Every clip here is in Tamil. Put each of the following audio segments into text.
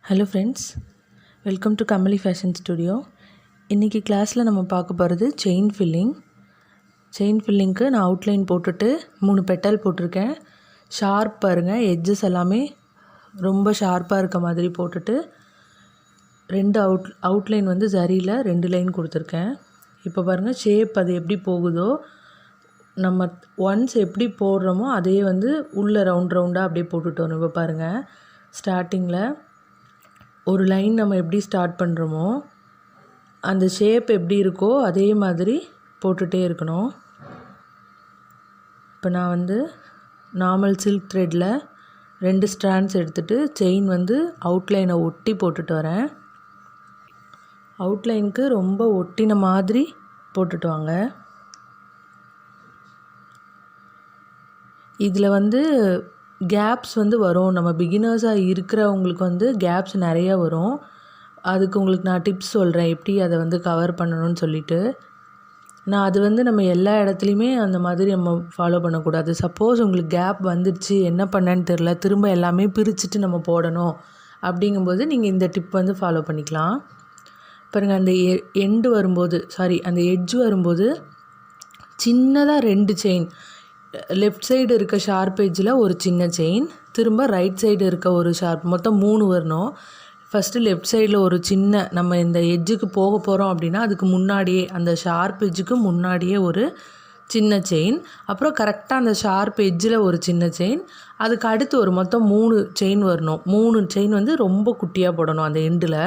Hello friends, welcome to kamalifashionstudio. இன்னைக்கு கிளாஸில் நம்ம பார்க்க போகிறது செயின் ஃபில்லிங். செயின் ஃபில்லிங்க்கு நான் அவுட்லைன் போட்டுட்டு 3 பெட்டல் போட்டிருக்கேன். ஷார்ப் பாருங்கள், எட்ஜஸ் எல்லாமே ரொம்ப ஷார்ப்பாக இருக்க மாதிரி போட்டுட்டு 2 அவுட்லைன் வந்து ஜரியில் 2 லைன் கொடுத்துருக்கேன். இப்போ பாருங்கள் ஷேப் அது எப்படி போகுதோ நம்ம ஒன்ஸ் எப்படி போடுறோமோ அதே வந்து உள்ளே ரவுண்டாக அப்படியே போட்டுட்டு வரும். இப்போ பாருங்கள் ஸ்டார்டிங்கில் ஒரு லைன் நம்ம எப்படி ஸ்டார்ட் பண்ணுறோமோ அந்த ஷேப் எப்படி இருக்கோ அதே மாதிரி போட்டுகிட்டே இருக்கணும். இப்போ நான் வந்து நார்மல் சில்க் த்ரெட்டில் 2 ஸ்ட்ராண்ட்ஸ் எடுத்துகிட்டு செயின் வந்து அவுட்லைனை ஒட்டி போட்டுட்டு வரேன். அவுட்லைனுக்கு ரொம்ப ஒட்டின மாதிரி போட்டுட்டு வாங்க. இதில் வந்து கேப்ஸ் வந்து வரும். நம்ம பிகினர்ஸாக இருக்கிறவங்களுக்கு வந்து கேப்ஸ் நிறையா வரும். அதுக்கு உங்களுக்கு நான் டிப்ஸ் சொல்கிறேன் எப்படி அதை வந்து கவர் பண்ணணும்னு சொல்லிவிட்டு. நான் அது வந்து நம்ம எல்லா இடத்துலையுமே அந்த மாதிரி நம்ம ஃபாலோ பண்ணக்கூடாது. சப்போஸ் உங்களுக்கு கேப் வந்துடுச்சு என்ன பண்ணேன்னு தெரில திரும்ப எல்லாமே பிரிச்சுட்டு நம்ம போடணும் அப்படிங்கும்போது நீங்கள் இந்த டிப் வந்து ஃபாலோ பண்ணிக்கலாம். பாருங்கள் அந்த எண்டு வரும்போது அந்த எட்ஜ் வரும்போது சின்னதாக 2 செயின், லெஃப்ட் சைடு இருக்க ஷார்ப் எட்ஜில் ஒரு சின்ன செயின், திரும்ப ரைட் சைடு இருக்க ஒரு ஷார்ப், மொத்தம் 3 வரணும். ஃபஸ்ட்டு லெஃப்ட் சைடில் ஒரு சின்ன, நம்ம இந்த எட்ஜுக்கு போக போகிறோம் அப்படின்னா அதுக்கு முன்னாடியே அந்த ஷார்ப் எட்ஜுக்கு முன்னாடியே ஒரு சின்ன செயின், அப்புறம் கரெக்டாக அந்த ஷார்ப் எட்ஜில் ஒரு சின்ன செயின், அதுக்கு அடுத்து ஒரு மொத்தம் 3 செயின் வரணும். 3 செயின் வந்து ரொம்ப குட்டியாக போடணும் அந்த எண்டில்.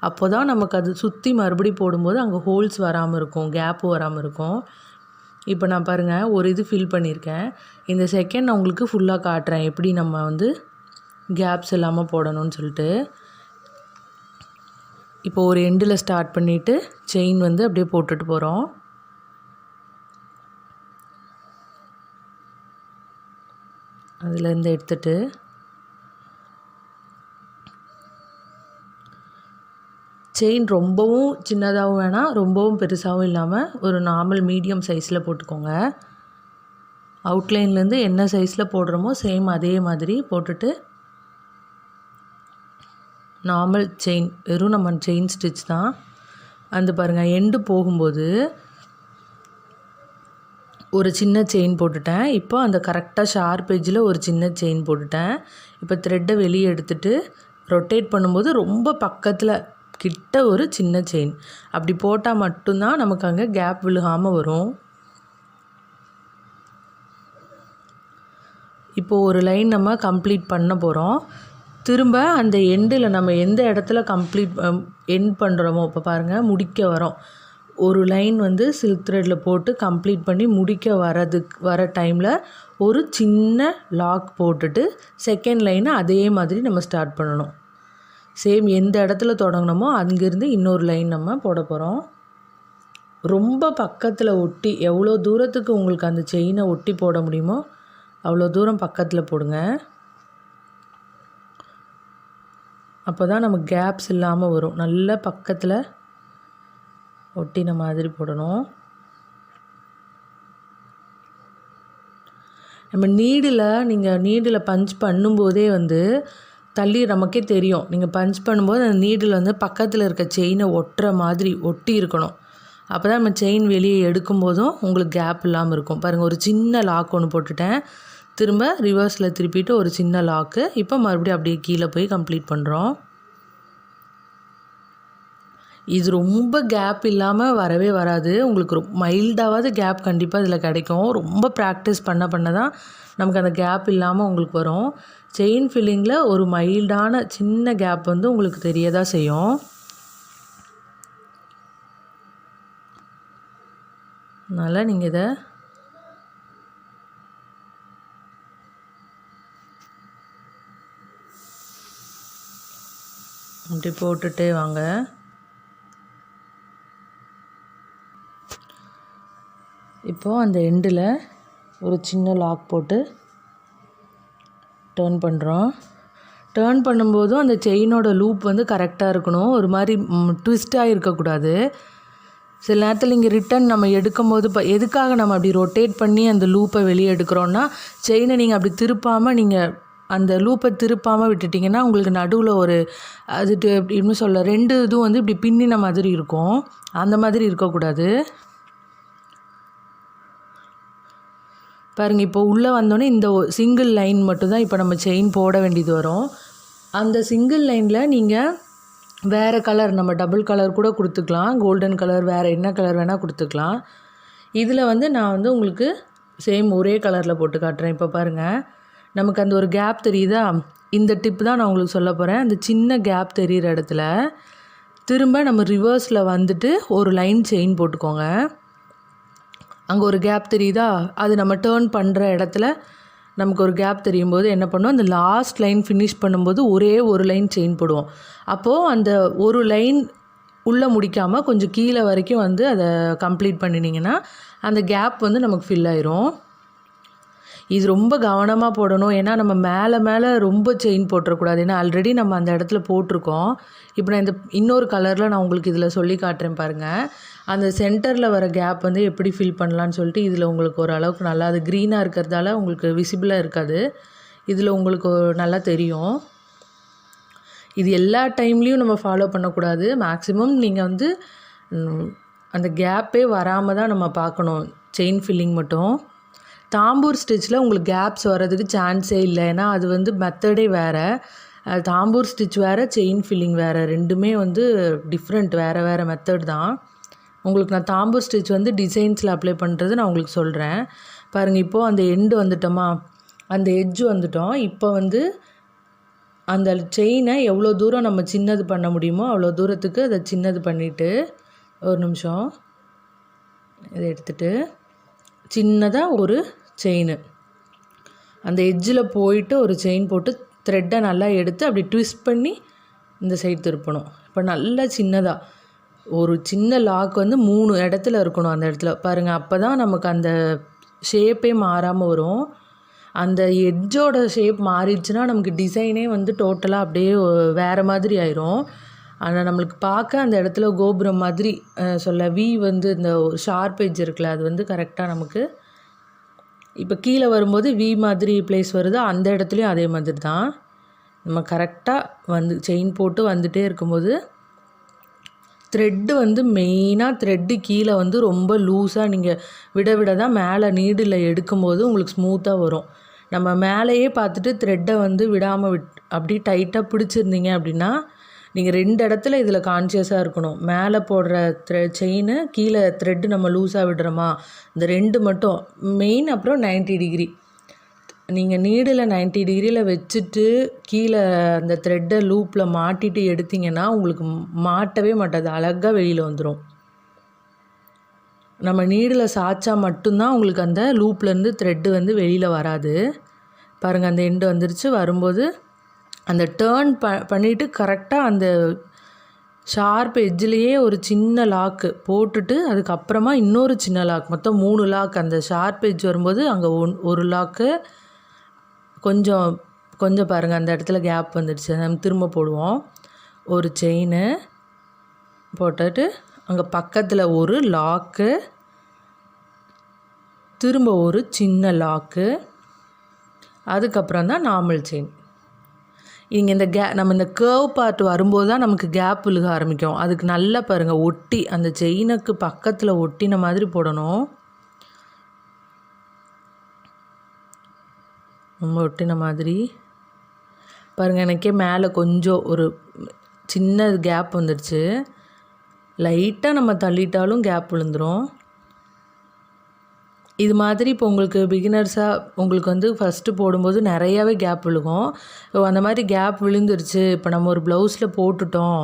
அப்போ தான் நமக்கு அது சுற்றி மறுபடி போடும்போது அங்கே ஹோல்ஸ் வராமல் இருக்கும், கேப்பு வராமல் இருக்கும். இப்போ நான் பாருங்கள் ஒரு இது ஃபில் பண்ணியிருக்கேன். இந்த செகண்ட் நான் உங்களுக்கு ஃபுல்லாக காட்டுறேன் எப்படி நம்ம வந்து கேப்ஸ் இல்லாமல் போடணும்னு சொல்லிட்டு. இப்போ ஒரு எண்டில் ஸ்டார்ட் பண்ணிவிட்டு செயின் வந்து அப்படியே போட்டுட்டு போகிறோம். அதுலேருந்து எடுத்துட்டு செயின் ரொம்பவும் சின்னதாகவும் வேணாம், ரொம்பவும் பெருசாகவும் இல்லாமல் ஒரு நார்மல் மீடியம் சைஸில் போட்டுக்கோங்க. அவுட்லைன்லேருந்து என்ன சைஸில் போடுறோமோ சேம் அதே மாதிரி போட்டுட்டு நார்மல் செயின், வெறும் நம்ம செயின் ஸ்டிச் தான். அந்த பாருங்கள் எண்டு போகும்போது ஒரு சின்ன செயின் போட்டுட்டேன். இப்போ அந்த கரெக்டாக ஷார்ப் எட்ஜில் ஒரு சின்ன செயின் போட்டுட்டேன். இப்போ த்ரெட்டை வெளியே எடுத்துகிட்டு ரொட்டேட் பண்ணும்போது ரொம்ப பக்கத்தில் கிட்ட ஒரு சின்ன செயின், அப்படி போட்டால் மட்டும்தான் நமக்கு அங்கே கேப் விழுகாமல் வரும். இப்போது ஒரு லைன் நம்ம கம்ப்ளீட் பண்ண போகிறோம். திரும்ப அந்த எண்டில் நம்ம எந்த இடத்துல எண்ட் பண்ணுறோமோ, இப்போ பாருங்கள் முடிக்க வரோம். ஒரு லைன் வந்து சில்க் த்ரெட்டில் போட்டு கம்ப்ளீட் பண்ணி முடிக்க வர டைமில் ஒரு சின்ன லாக் போட்டுட்டு செகண்ட் லைனை அதே மாதிரி நம்ம ஸ்டார்ட் பண்ணணும். சேம் எந்த இடத்துல தொடங்கினோமோ அங்கேருந்து இன்னொரு லைன் நம்ம போட போகிறோம். ரொம்ப பக்கத்தில் ஒட்டி, எவ்வளோ தூரத்துக்கு உங்களுக்கு அந்த செயினை ஒட்டி போட முடியுமோ அவ்வளோ தூரம் பக்கத்தில் போடுங்க. அப்போ தான் நமக்கு கேப்ஸ் இல்லாமல் வரும். நல்ல பக்கத்தில் ஒட்டின மாதிரி போடணும். நம்ம நீடில் பஞ்ச் பண்ணும்போதே வந்து தள்ளி நமக்கே தெரியும். நீங்கள் பஞ்ச் பண்ணும்போது அந்த நீடில் வந்து பக்கத்தில் இருக்க செயினை ஒட்டுற மாதிரி ஒட்டி இருக்கணும். அப்போ தான் நம்ம செயின் வெளியே எடுக்கும்போதும் உங்களுக்கு கேப் இல்லாமல் இருக்கும். பாருங்கள் ஒரு சின்ன லாக் ஒன்று போட்டுட்டேன், திரும்ப ரிவர்ஸில் திருப்பிட்டு ஒரு சின்ன லாக்கு. இப்போ மறுபடியும் அப்படியே கீழே போய் கம்ப்ளீட் பண்ணுறோம். இது ரொம்ப கேப் இல்லாமல் வரவே வராது. உங்களுக்கு மைல்டாவது கேப் கண்டிப்பாக இதில் கிடைக்கும். ரொம்ப ப்ராக்டிஸ் பண்ண தான் நமக்கு அந்த கேப் இல்லாமல் உங்களுக்கு வரும். செயின் ஃபில்லிங்கில் ஒரு மைல்டான சின்ன கேப் வந்து உங்களுக்கு தெரிய தான் செய்யும். அதனால் நீங்கள் இதை அப்படி போட்டுட்டே வாங்க. இப்போது அந்த எண்டில் ஒரு சின்ன லாக் போட்டு டர்ன் பண்ணுறோம். டர்ன் பண்ணும்போதும் அந்த செயினோட லூப் வந்து கரெக்டாக இருக்கணும். ஒரு மாதிரி ட்விஸ்ட்டாக இருக்கக்கூடாது. சில நேரத்தில் இங்கே ரிட்டன் நம்ம எடுக்கும்போது எதுக்காக நம்ம அப்படி ரொட்டேட் பண்ணி அந்த லூப்பை வெளியே எடுக்கிறோன்னா, செயினை நீங்கள் அப்படி திருப்பாமல் நீங்கள் அந்த லூப்பை திருப்பாமல் விட்டுட்டிங்கன்னா உங்களுக்கு நடுவில் ஒரு அது எப்படின்னு சொல்ல 2 இதுவும் வந்து இப்படி பின்னின மாதிரி இருக்கும். அந்த மாதிரி இருக்கக்கூடாது. பாருங்கள், இப்போ உள்ளே வந்தோடனே இந்த சிங்கிள் லைன் மட்டும்தான் இப்போ நம்ம செயின் போட வேண்டியது வரும். அந்த சிங்கிள் லைனில் நீங்கள் வேறு கலர் நம்ம டபுள் கலர் கூட கொடுத்துக்கலாம். கோல்டன் கலர் வேறு என்ன கலர் வேணால் கொடுத்துக்கலாம். இதில் வந்து நான் வந்து உங்களுக்கு சேம் ஒரே கலரில் போட்டு காட்டுறேன். இப்போ பாருங்கள், நமக்கு அந்த ஒரு கேப் தெரியுதா? இந்த டிப் தான் நான் உங்களுக்கு சொல்ல போகிறேன். அந்த சின்ன கேப் தெரிகிற இடத்துல திரும்ப நம்ம ரிவர்ஸில் வந்துட்டு ஒரு லைன் செயின் போட்டுக்கோங்க. அங்கே ஒரு கேப் தெரியுதா? அது நம்ம டேர்ன் பண்ணுற இடத்துல நமக்கு ஒரு கேப் தெரியும் போது என்ன பண்ணுவோம், அந்த லாஸ்ட் லைன் ஃபினிஷ் பண்ணும்போது ஒரே ஒரு லைன் செயின் போடுவோம். அப்போது அந்த ஒரு லைன் உள்ளே முடிக்காமல் கொஞ்சம் கீழே வரைக்கும் வந்து அதை கம்ப்ளீட் பண்ணினீங்கன்னா அந்த கேப் வந்து நமக்கு ஃபில் ஆயிரும். இது ரொம்ப கவனமாக போடணும். ஏன்னா நம்ம மேலே ரொம்ப செயின் போட்டுறக்கூடாது. ஏன்னா ஆல்ரெடி நம்ம அந்த இடத்துல போட்டிருக்கோம். இப்போ நான் இந்த இன்னொரு கலரில் நான் உங்களுக்கு இதில் சொல்லி காட்டுறேன் பாருங்கள். அந்த சென்டரில் வர கேப் வந்து எப்படி ஃபில் பண்ணலான்னு சொல்லிட்டு இதில் உங்களுக்கு ஓரளவுக்கு நல்லா, அது க்ரீனாக இருக்கிறதால உங்களுக்கு விசிபிளாக இருக்காது. இதில் உங்களுக்கு நல்லா தெரியும். இது எல்லா டைம்லேயும் நம்ம ஃபாலோ பண்ணக்கூடாது. மேக்ஸிமம் நீங்கள் வந்து அந்த கேப்பே வராமல் தான் நம்ம பார்க்கணும். செயின் ஃபில்லிங் மட்டும். தாம்பூர் ஸ்டிச்சில் உங்களுக்கு கேப்ஸ் வர்றதுக்கு சான்ஸே இல்லை. ஏன்னா அது வந்து மெத்தடே வேறு. தாம்பூர் ஸ்டிச் வேறு, செயின் ஃபில்லிங் வேறு. ரெண்டுமே வந்து டிஃப்ரெண்ட், வேறு மெத்தட் தான். உங்களுக்கு நான் தாம்பூர் ஸ்டிச் வந்து டிசைன்ஸில் அப்ளை பண்ணுறது நான் உங்களுக்கு சொல்கிறேன். பாருங்கள், இப்போது அந்த எண்டு வந்துட்டோமா, அந்த எட்ஜ் வந்துட்டோம். இப்போ வந்து அந்த செயினை எவ்வளோ தூரம் நம்ம சின்னது பண்ண முடியுமோ அவ்வளோ தூரத்துக்கு அதை சின்னது பண்ணிவிட்டு, ஒரு நிமிஷம் இதை எடுத்துகிட்டு சின்னதாக ஒரு செயின் அந்த எட்ஜில் போயிட்டு ஒரு செயின் போட்டு த்ரெட்டை நல்லா எடுத்து அப்படி ட்விஸ்ட் பண்ணி இந்த சைடு திருப்பணும். இப்போ நல்லா சின்னதாக ஒரு சின்ன லாக் வந்து 3 இடத்துல இருக்கணும். அந்த இடத்துல பாருங்கள், அப்போ தான் நமக்கு அந்த ஷேப்பே மாறாமல் வரும். அந்த எட்ஜோட ஷேப் மாறிடுச்சுன்னா நமக்கு டிசைனே வந்து டோட்டலாக அப்படியே வேறு மாதிரி ஆயிரும். ஆனால் நம்மளுக்கு பார்க்க அந்த இடத்துல கோபுரம் மாதிரி சொல்ல வி வந்து இந்த ஷார்ப் எட்ஜ் இருக்குல்ல, அது வந்து கரெக்டாக நமக்கு இப்போ கீழே வரும்போது வி மாதிரி பிளேஸ் வருது. அந்த இடத்துலையும் அதே மாதிரி தான் நம்ம கரெக்டாக வந்து செயின் போட்டு வந்துகிட்டே இருக்கும்போது த்ரெட்டு வந்து மெயினாக த்ரெட்டு கீழே வந்து ரொம்ப லூஸாக நீங்கள் விட தான் மேலே நீடில் எடுக்கும்போது உங்களுக்கு ஸ்மூத்தாக வரும். நம்ம மேலேயே பார்த்துட்டு த்ரெட்டை வந்து விடாமல் அப்படி டைட்டாக பிடிச்சிருந்தீங்க அப்படின்னா நீங்கள் 2 இடத்துல இதில் கான்ஷியஸாக இருக்கணும். மேலே போடுற செயின், கீழே த்ரெட்டு நம்ம லூஸாக விடுறோமா, இந்த 2 மட்டும் மெயின். அப்புறம் 90 டிகிரி நீங்கள் நீடில் 90 டிகிரியில் வச்சுட்டு கீழே அந்த த்ரெட்டை லூப்பில் மாட்டிட்டு எடுத்திங்கன்னா உங்களுக்கு மாட்டவே மாட்டாது, அழகாக வெளியில் வந்துடும். நம்ம நீடில் சாய்ச்சா மட்டும்தான் உங்களுக்கு அந்த லூப்லேருந்து த்ரெட்டு வந்து வெளியில் வராது. பாருங்கள், அந்த எண்டு வந்துருச்சு. வரும்போது அந்த டேர்ன் பண்ணிவிட்டு கரெக்டாக அந்த ஷார்ப் எட்ஜிலேயே ஒரு சின்ன லாக்கு போட்டுட்டு அதுக்கப்புறமா இன்னொரு சின்ன லாக், மொத்தம் 3 லாக். அந்த ஷார்ப் எட்ஜ் வரும்போது அங்கே ஒரு லாக்கு கொஞ்சம் பாருங்கள், அந்த இடத்துல கேப் வந்துடுச்சு. நம்ம திரும்ப போடுவோம். ஒரு செயின் போட்டுட்டு அங்கே பக்கத்தில் ஒரு லாக்கு, திரும்ப ஒரு சின்ன லாக்கு, அதுக்கப்புறம் தான் நார்மல் செயின். இங்கே இந்த நம்ம இந்த கர்வ் பார்ட் வரும்போது தான் நமக்கு கேப் விழுக ஆரம்பிக்கும். அதுக்கு நல்லா பாருங்கள், ஒட்டி அந்த செயினுக்கு பக்கத்தில் ஒட்டின மாதிரி போடணும். ரொம்ப ஒட்டின மாதிரி பாருங்கள். எனக்கே மேலே கொஞ்சம் ஒரு சின்ன கேப் வந்துடுச்சு. லைட்டாக நம்ம தள்ளிட்டாலும் கேப் விழுந்துடும். இது மாதிரி இப்போ உங்களுக்கு பிகினர்ஸாக உங்களுக்கு வந்து ஃபஸ்ட்டு போடும்போது நிறையாவே கேப் விழுகும். அந்த மாதிரி கேப் விழுந்துருச்சு, இப்போ நம்ம ஒரு ப்ளவுஸில் போட்டுட்டோம்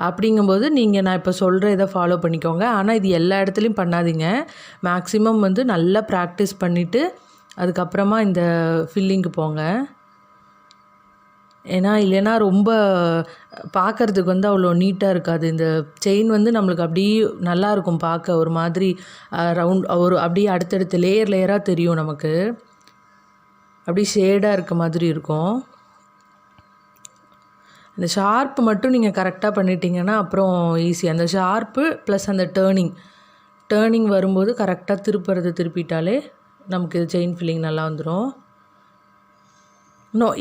அப்படிங்கும்போது நான் இப்போ சொல்கிற இதை ஃபாலோ பண்ணிக்கோங்க. ஆனால் இது எல்லா இடத்துலையும் பண்ணாதீங்க. மேக்ஸிமம் வந்து நல்லா ப்ராக்டிஸ் பண்ணிவிட்டு அதுக்கப்புறமா இந்த ஃபில்லிங்க்கு போங்க. ஏன்னா இல்லைன்னா ரொம்ப பார்க்குறதுக்கு வந்து அவ்வளோ நீட்டாக இருக்காது. இந்த செயின் வந்து நம்மளுக்கு அப்படியே நல்லாயிருக்கும் பார்க்க, ஒரு மாதிரி ரவுண்ட் ஒரு அப்படியே அடுத்தடுத்து லேயராக தெரியும் நமக்கு, அப்படியே ஷேடாக இருக்க மாதிரி இருக்கும். அந்த ஷார்ப்பு மட்டும் நீங்கள் கரெக்டாக பண்ணிட்டீங்கன்னா அப்புறம் ஈஸி. அந்த ஷார்ப்பு ப்ளஸ் அந்த டேர்னிங் வரும்போது கரெக்டாக திருப்பிட்டாலே நமக்கு செயின் ஃபில்லிங் நல்லா வந்துடும்.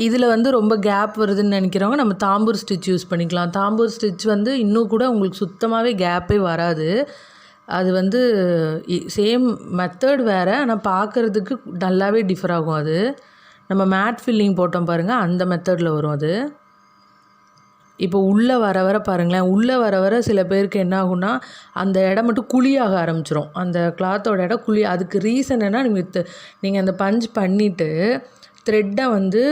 இதில் வந்து ரொம்ப கேப் வருதுன்னு நினைக்கிறவங்க நம்ம தாம்பூர் ஸ்டிச் யூஸ் பண்ணிக்கலாம். தாம்பூர் ஸ்டிச் வந்து இன்னும் கூட உங்களுக்கு சுத்தமாகவே கேப்பே வராது. அது வந்து சேம் மெத்தட் வேறு, ஆனால் பார்க்குறதுக்கு நல்லாவே டிஃபர் ஆகும். அது நம்ம மேட் ஃபில்லிங் போட்டோம் பாருங்கள், அந்த மெத்தடில் வரும் அது. இப்போ உள்ளே வர வர பாருங்களேன், உள்ளே வர வர சில பேருக்கு என்ன ஆகும்னா அந்த இடம் மட்டும் குழியாக ஆரம்பிச்சிரும். அந்த கிளாத்தோட இடம் குழி. அதுக்கு ரீசன் என்ன, நீங்கள் அந்த பஞ்ச் பண்ணிவிட்டு த்ரெட்டை வந்து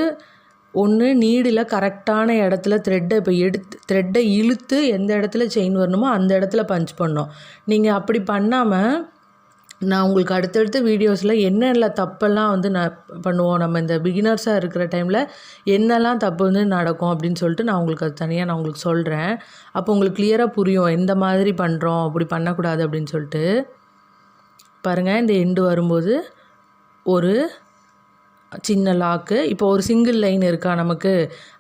ஒன்று நீடில் கரெக்டான இடத்துல த்ரெட்டை இழுத்து எந்த இடத்துல செயின் வரணுமோ அந்த இடத்துல பஞ்ச் பண்ணணும். நீங்கள் அப்படி பண்ணாமல் நான் உங்களுக்கு அடுத்தடுத்த வீடியோஸில் என்னென்ன தப்பெல்லாம் வந்து பண்ணுவோம் நம்ம இந்த பிகினர்ஸாக இருக்கிற டைமில் என்னெல்லாம் தப்பு வந்து நடக்கும் அப்படின்னு சொல்லிட்டு நான் உங்களுக்கு அது தனியாக நான் உங்களுக்கு சொல்கிறேன். அப்போ உங்களுக்கு கிளியராக புரியும் எந்த மாதிரி பண்ணுறோம், அப்படி பண்ணக்கூடாது அப்படின்னு சொல்லிட்டு. பாருங்கள், இந்த எண்டு வரும்போது ஒரு சின்ன லாக்கு. இப்போ ஒரு சிங்கிள் லைன் இருக்கா நமக்கு,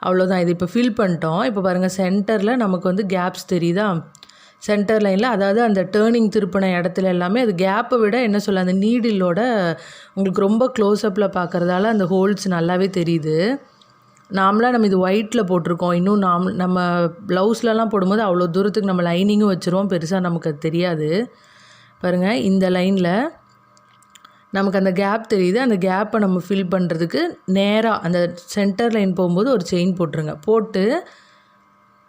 அவ்வளோதான். இது இப்போ ஃபில் பண்ணிட்டோம். இப்போ பாருங்கள், சென்டரில் நமக்கு வந்து கேப்ஸ் தெரியுதா? சென்டர் லைனில், அதாவது அந்த டேர்னிங் திருப்பின இடத்துல எல்லாமே அது கேப்பை விட என்ன சொல்ல, அந்த நீடிலோட உங்களுக்கு ரொம்ப க்ளோஸ்அப்பில் பார்க்குறதால அந்த ஹோல்ஸ் நல்லாவே தெரியுது. நாமளாக நம்ம இது ஒயிட்டில் போட்டிருக்கோம். இன்னும் நம்ம ப்ளவுஸ்லலாம் போடும்போது அவ்வளோ தூரத்துக்கு நம்ம லைனிங்கும் வச்சுருவோம், பெருசாக நமக்கு அது தெரியாது. பாருங்கள், இந்த லைனில் நமக்கு அந்த கேப் தெரியுது. அந்த கேப்பை நம்ம ஃபில் பண்ணுறதுக்கு நேராக அந்த சென்டர் லைன் போகும்போது ஒரு செயின் போட்டுருங்க. போட்டு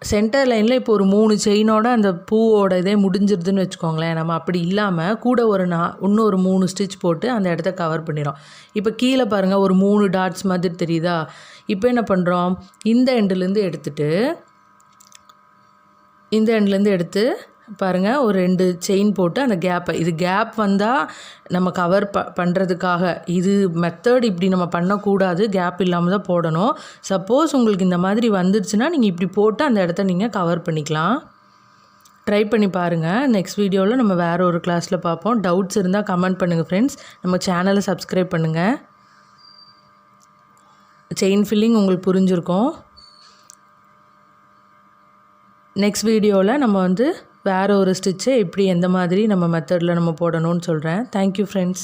சென்டர் லைனில் இப்போ ஒரு 3 செயினோட அந்த பூவோட இதே முடிஞ்சிருதுன்னு வச்சுக்கோங்களேன். நம்ம அப்படி இல்லாமல் கூட இன்னும் ஒரு 3 ஸ்டிச் போட்டு அந்த இடத்த கவர் பண்ணிடும். இப்போ கீழே பாருங்கள், ஒரு 3 டாட்ஸ் மாதிரி தெரியுதா? இப்போ என்ன பண்ணுறோம், இந்த எண்டுலேருந்து எடுத்து பாருங்கள், ஒரு 2 செயின் போட்டு அந்த கேப்பை, இது கேப் வந்தால் நம்ம கவர் பண்ணுறதுக்காக. இது மெத்தட் இப்படி நம்ம பண்ணக்கூடாது, கேப் இல்லாமல் தான் போடணும். சப்போஸ் உங்களுக்கு இந்த மாதிரி வந்துடுச்சுன்னா நீங்கள் இப்படி போட்டு அந்த இடத்த நீங்கள் கவர் பண்ணிக்கலாம். ட்ரை பண்ணி பாருங்கள். நெக்ஸ்ட் வீடியோவில் நம்ம வேறு ஒரு கிளாஸில் பார்ப்போம். டவுட்ஸ் இருந்தால் கமெண்ட் பண்ணுங்கள் ஃப்ரெண்ட்ஸ். நம்ம சேனலை சப்ஸ்கிரைப் பண்ணுங்கள். செயின் ஃபில்லிங் உங்களுக்கு புரிஞ்சிருக்கும். நெக்ஸ்ட் வீடியோவில் நம்ம வந்து வேறு ஒரு ஸ்டிச்சை எப்படி எந்த மாதிரி நம்ம மெத்தடில் நம்ம போடணும்னு சொல்கிறேன். Thank you friends.